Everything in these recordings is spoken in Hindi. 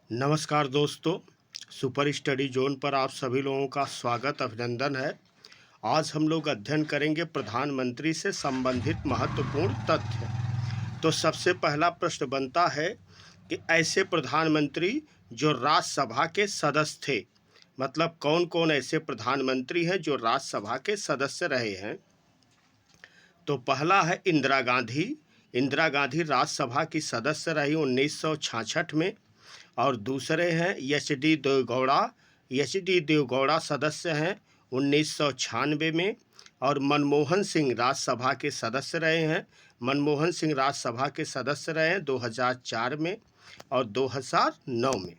नमस्कार दोस्तों, सुपर स्टडी जोन पर आप सभी लोगों का स्वागत अभिनंदन है। आज हम लोग अध्ययन करेंगे प्रधानमंत्री से संबंधित महत्वपूर्ण तथ्य। तो सबसे पहला प्रश्न बनता है कि ऐसे प्रधानमंत्री जो राज्यसभा के सदस्य थे, मतलब कौन कौन ऐसे प्रधानमंत्री हैं जो राज्यसभा के सदस्य रहे हैं। तो पहला है इंदिरा गांधी। इंदिरा गांधी राज्यसभा की सदस्य रही 1966 में। और दूसरे हैं एच डी देवगौड़ा सदस्य हैं 1996 में। और मनमोहन सिंह राज्यसभा के सदस्य रहे हैं। मनमोहन सिंह राज्यसभा के सदस्य रहे हैं 2004 में और 2009 में।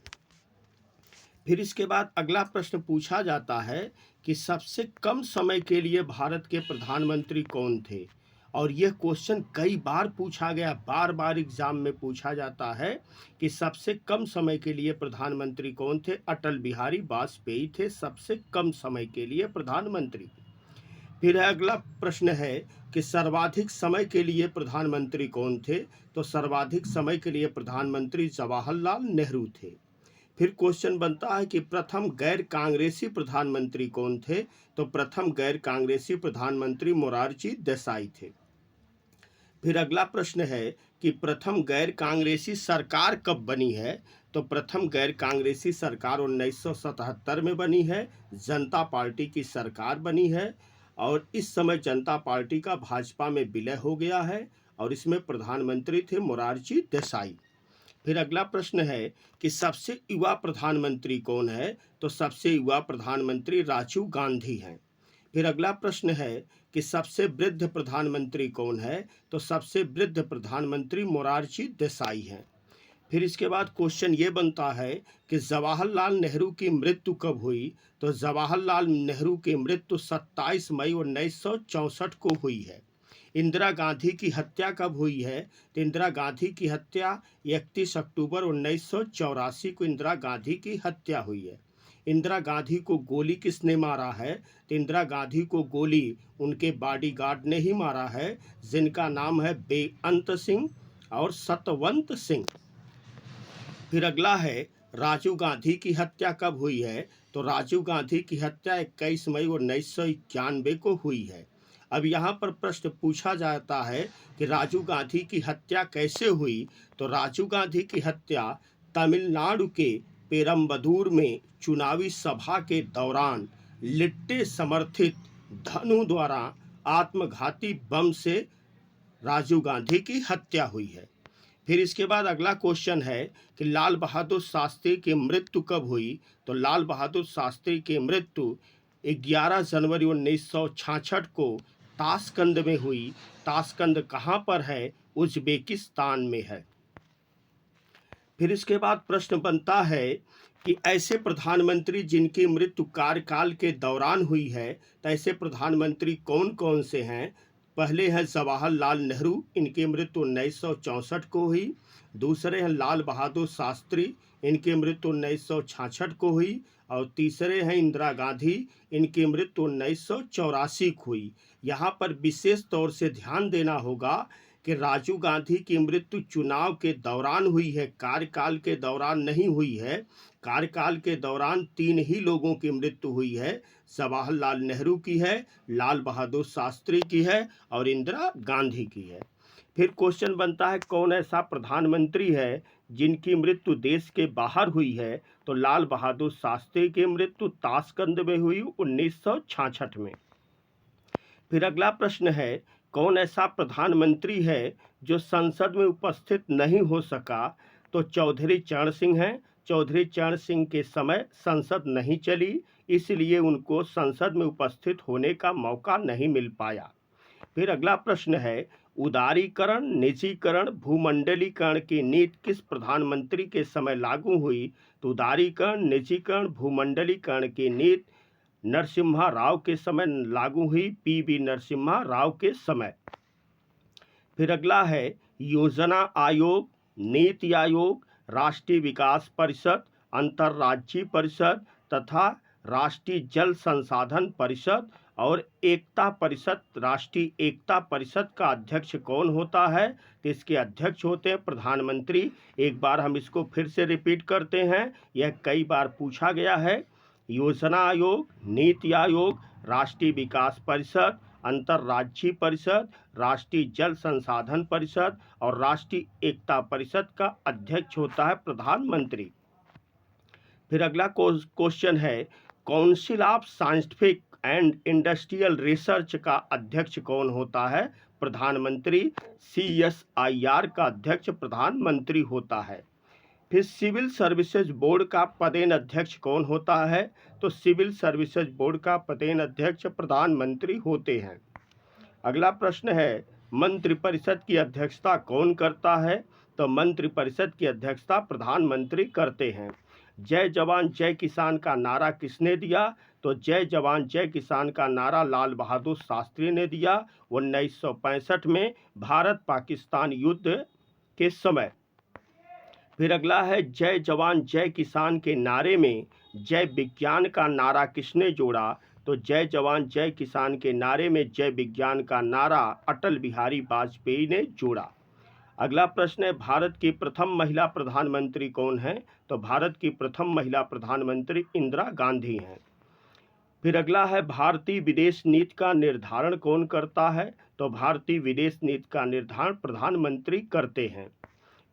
फिर इसके बाद अगला प्रश्न पूछा जाता है कि सबसे कम समय के लिए भारत के प्रधानमंत्री कौन थे। और यह क्वेश्चन कई बार पूछा गया, बार बार एग्जाम में पूछा जाता है कि सबसे कम समय के लिए प्रधानमंत्री कौन थे। अटल बिहारी वाजपेयी थे सबसे कम समय के लिए प्रधानमंत्री। फिर अगला प्रश्न है कि सर्वाधिक समय के लिए प्रधानमंत्री कौन थे। तो सर्वाधिक समय के लिए प्रधानमंत्री जवाहरलाल नेहरू थे। फिर क्वेश्चन बनता है कि प्रथम गैर कांग्रेसी प्रधानमंत्री कौन थे। तो प्रथम गैर कांग्रेसी प्रधानमंत्री मोरारजी देसाई थे। फिर अगला प्रश्न है कि प्रथम गैर कांग्रेसी सरकार कब बनी है। तो प्रथम गैर कांग्रेसी सरकार 1977 में बनी है। जनता पार्टी की सरकार बनी है और इस समय जनता पार्टी का भाजपा में विलय हो गया है और इसमें प्रधानमंत्री थे मोरारजी देसाई। फिर अगला प्रश्न है कि सबसे युवा प्रधानमंत्री कौन है। तो सबसे युवा प्रधानमंत्री राजीव गांधी हैं। फिर अगला प्रश्न है कि सबसे वृद्ध प्रधानमंत्री कौन है। तो सबसे वृद्ध प्रधानमंत्री मोरारजी देसाई हैं। फिर इसके बाद क्वेश्चन ये बनता है कि जवाहरलाल नेहरू की मृत्यु कब हुई। तो जवाहरलाल नेहरू की मृत्यु 27 मई 1964 को हुई है। इंदिरा गांधी की हत्या कब हुई है। तो इंदिरा गांधी की हत्या 31 अक्टूबर 1984 को इंदिरा गांधी की हत्या हुई है। इंदिरा गांधी को गोली किसने मारा है। तो इंदिरा गांधी को गोली उनके बॉडीगार्ड ने ही मारा है, जिनका नाम है बेअंत सिंह और सतवंत सिंह। फिर अगला है राजीव गांधी की हत्या कब हुई है। तो राजीव गांधी की हत्या 21 मई 1991 को हुई है। अब यहाँ पर प्रश्न पूछा जाता है कि राजीव गांधी की हत्या कैसे हुई। तो राजीव गांधी की हत्या तमिलनाडु के पेरम्बदूर में चुनावी सभा के दौरान लिट्टे समर्थित धनु द्वारा आत्मघाती बम से राजीव गांधी की हत्या हुई है। फिर इसके बाद अगला क्वेश्चन है कि लाल बहादुर शास्त्री की मृत्यु कब हुई। तो लाल बहादुर शास्त्री की मृत्यु 11 जनवरी 1966 को ताशकंद में हुई। ताशकंद कहाँ पर है? उज्बेकिस्तान में है। फिर इसके बाद प्रश्न बनता है कि ऐसे प्रधानमंत्री जिनकी मृत्यु कार्यकाल के दौरान हुई है, तो ऐसे प्रधानमंत्री कौन कौन से हैं। पहले हैं जवाहरलाल नेहरू, इनकी मृत्यु 1964 को हुई। दूसरे हैं लाल बहादुर शास्त्री, इनकी मृत्यु 1966 को हुई। और तीसरे हैं इंदिरा गांधी, इनकी मृत्यु 1984 को हुई। यहाँ पर विशेष तौर से ध्यान देना होगा कि राजीव गांधी की मृत्यु चुनाव के दौरान हुई है, कार्यकाल के दौरान नहीं हुई है। कार्यकाल के दौरान 3 ही लोगों की मृत्यु हुई है, जवाहरलाल नेहरू की है, लाल बहादुर शास्त्री की है और इंदिरा गांधी की है। फिर क्वेश्चन बनता है कौन ऐसा प्रधानमंत्री है जिनकी मृत्यु देश के बाहर हुई है। तो लाल बहादुर शास्त्री की मृत्यु ताशकंद में हुई 1966 में। फिर अगला प्रश्न है कौन ऐसा प्रधानमंत्री है जो संसद में उपस्थित नहीं हो सका। तो चौधरी चरण सिंह हैं। चौधरी चरण सिंह के समय संसद नहीं चली, इसलिए उनको संसद में उपस्थित होने का मौका नहीं मिल पाया। फिर अगला प्रश्न है उदारीकरण, निजीकरण, भूमंडलीकरण की नीति किस प्रधानमंत्री के समय लागू हुई। तो उदारीकरण, निजीकरण, भूमंडलीकरण की नीति नरसिम्हा राव के समय लागू हुई, पीवी नरसिम्हा राव के समय। फिर अगला है योजना आयोग, नीति आयोग, राष्ट्रीय विकास परिषद, अंतर्राज्यीय परिषद तथा राष्ट्रीय जल संसाधन परिषद और एकता परिषद, राष्ट्रीय एकता परिषद का अध्यक्ष कौन होता है? तो इसके अध्यक्ष होते हैं प्रधानमंत्री। एक बार हम इसको फिर से रिपीट करते हैं, यह कई बार पूछा गया है। योजना आयोग, नीति आयोग, राष्ट्रीय विकास परिषद, अंतर्राज्यीय परिषद, राष्ट्रीय जल संसाधन परिषद और राष्ट्रीय एकता परिषद का अध्यक्ष होता है प्रधानमंत्री। फिर अगला क्वेश्चन है, council of scientific and industrial research का अध्यक्ष कौन होता है? प्रधानमंत्री। CSIR का अध्यक्ष प्रधानमंत्री होता है। फिर सिविल सर्विसेज बोर्ड का पदेन अध्यक्ष कौन होता है? तो सिविल सर्विसेज बोर्ड का पदेन अध्यक्ष प्रधानमंत्री होते हैं। अगला प्रश्न है, मंत्रिपरिषद की अध्यक्षता कौन करता है? तो मंत्रिपरिषद की अध्यक्षता प्रधानमंत्री करते हैं। जय जवान जय किसान का नारा किसने दिया? तो जय जवान जय किसान का नारा लाल बहादुर शास्त्री ने दिया 1965 में भारत पाकिस्तान युद्ध के समय। फिर अगला है, जय जवान जय किसान के नारे में जय विज्ञान का नारा किसने जोड़ा? तो जय जवान जय किसान के नारे में जय विज्ञान का नारा अटल बिहारी वाजपेयी ने जोड़ा। अगला प्रश्न है, भारत की प्रथम महिला प्रधानमंत्री कौन है? तो भारत की प्रथम महिला प्रधानमंत्री इंदिरा गांधी हैं। फिर अगला है, भारतीय विदेश नीति का निर्धारण कौन करता है? तो भारतीय विदेश नीति का निर्धारण प्रधानमंत्री करते हैं।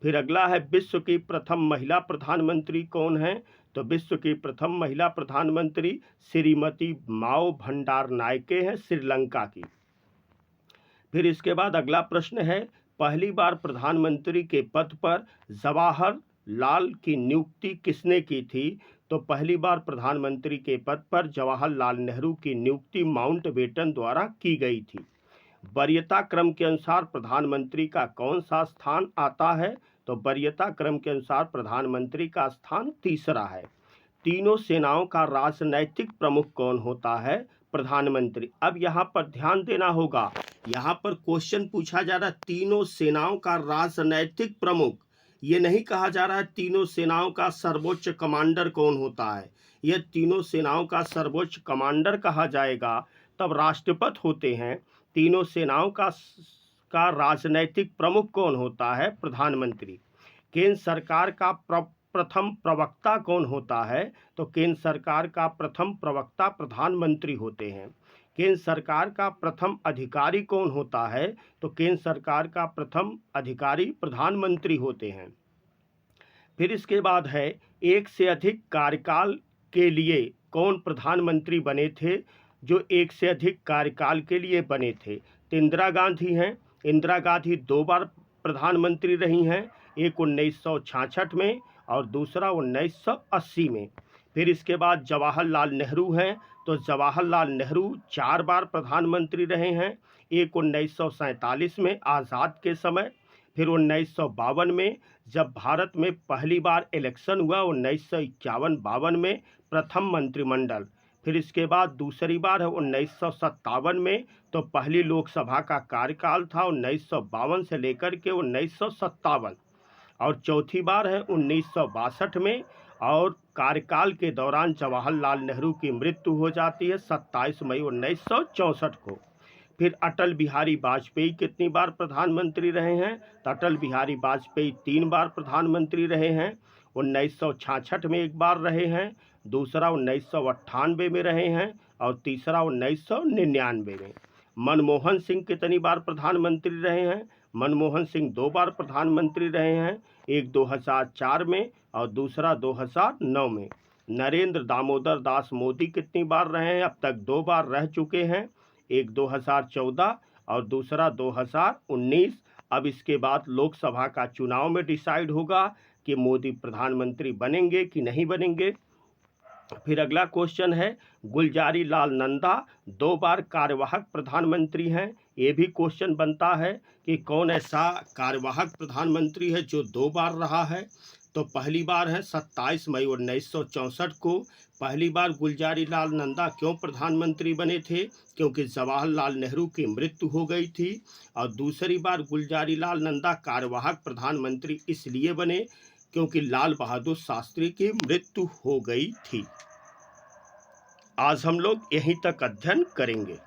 फिर अगला है, विश्व की प्रथम महिला प्रधानमंत्री कौन है? तो विश्व की प्रथम महिला प्रधानमंत्री श्रीमती माओ भंडार नायके हैं, श्रीलंका की। फिर इसके बाद अगला प्रश्न है, पहली बार प्रधानमंत्री के पद पर जवाहरलाल की नियुक्ति किसने की थी? तो पहली बार प्रधानमंत्री के पद पर जवाहरलाल नेहरू की नियुक्ति माउंटबेटन द्वारा की गई थी। वरीयता क्रम के अनुसार प्रधानमंत्री का कौन सा स्थान आता है? तो वरीयता क्रम के अनुसार प्रधानमंत्री का स्थान तीसरा है। तीनों सेनाओं का राजनैतिक प्रमुख कौन होता है? प्रधानमंत्री। अब यहाँ पर ध्यान देना होगा, यहाँ पर क्वेश्चन पूछा जा रहा है तीनों सेनाओं का राजनैतिक प्रमुख, ये नहीं कहा जा रहा है तीनों सेनाओं का सर्वोच्च कमांडर कौन होता है। यह तीनों सेनाओं का सर्वोच्च कमांडर कहा जाएगा तब राष्ट्रपति होते हैं। तीनों सेनाओं का राजनैतिक प्रमुख कौन होता है? प्रधानमंत्री। केंद्र सरकार का प्रथम प्रवक्ता कौन होता है? तो केंद्र सरकार का प्रथम प्रवक्ता प्रधानमंत्री होते हैं। केंद्र सरकार का प्रथम अधिकारी कौन होता है? तो केंद्र सरकार का प्रथम अधिकारी प्रधानमंत्री होते हैं। फिर इसके बाद है, एक से अधिक कार्यकाल के लिए कौन प्रधानमंत्री बने थे? जो एक से अधिक कार्यकाल के लिए बने थे तो इंदिरा गांधी हैं। इंदिरा गांधी 2 बार प्रधानमंत्री रही हैं, एक 1966 में और दूसरा 1980 में। फिर इसके बाद जवाहरलाल नेहरू हैं, तो जवाहरलाल नेहरू 4 बार प्रधानमंत्री रहे हैं, एक 1947 में आज़ाद के समय, फिर 1952 में जब भारत में पहली बार इलेक्शन हुआ 1951-52 में प्रथम मंत्रिमंडल, फिर इसके बाद दूसरी बार है 1957 में, तो पहली लोकसभा का कार्यकाल था 1952 से लेकर के 1957, और चौथी बार है 1962 में, और कार्यकाल के दौरान जवाहरलाल नेहरू की मृत्यु हो जाती है 27 मई 1964 को। फिर अटल बिहारी वाजपेयी कितनी बार प्रधानमंत्री रहे हैं? तो अटल बिहारी वाजपेयी 3 बार प्रधानमंत्री रहे हैं, 1966 में 1 बार रहे हैं, दूसरा 1998 में रहे हैं और तीसरा 1999 में। मनमोहन सिंह कितनी बार प्रधानमंत्री रहे हैं? मनमोहन सिंह 2 बार प्रधानमंत्री रहे हैं, एक 2004 में और दूसरा 2009 में। नरेंद्र दामोदर दास मोदी कितनी बार रहे हैं? अब तक 2 बार रह चुके हैं, एक 2014 और दूसरा 2019। अब इसके बाद लोकसभा का चुनाव में डिसाइड होगा कि मोदी प्रधानमंत्री बनेंगे कि नहीं बनेंगे। फिर अगला क्वेश्चन है, गुलजारी लाल नंदा 2 बार कार्यवाहक प्रधानमंत्री हैं। ये भी क्वेश्चन बनता है कि कौन ऐसा कार्यवाहक प्रधानमंत्री है जो 2 बार रहा है। तो पहली बार है 27 मई 1964 को। पहली बार गुलजारी लाल नंदा क्यों प्रधानमंत्री बने थे? क्योंकि जवाहरलाल नेहरू की मृत्यु हो गई थी। और दूसरी बार गुलजारी लाल नंदा कार्यवाहक प्रधानमंत्री इसलिए बने क्योंकि लाल बहादुर शास्त्री की मृत्यु हो गई थी। आज हम लोग यहीं तक अध्ययन करेंगे।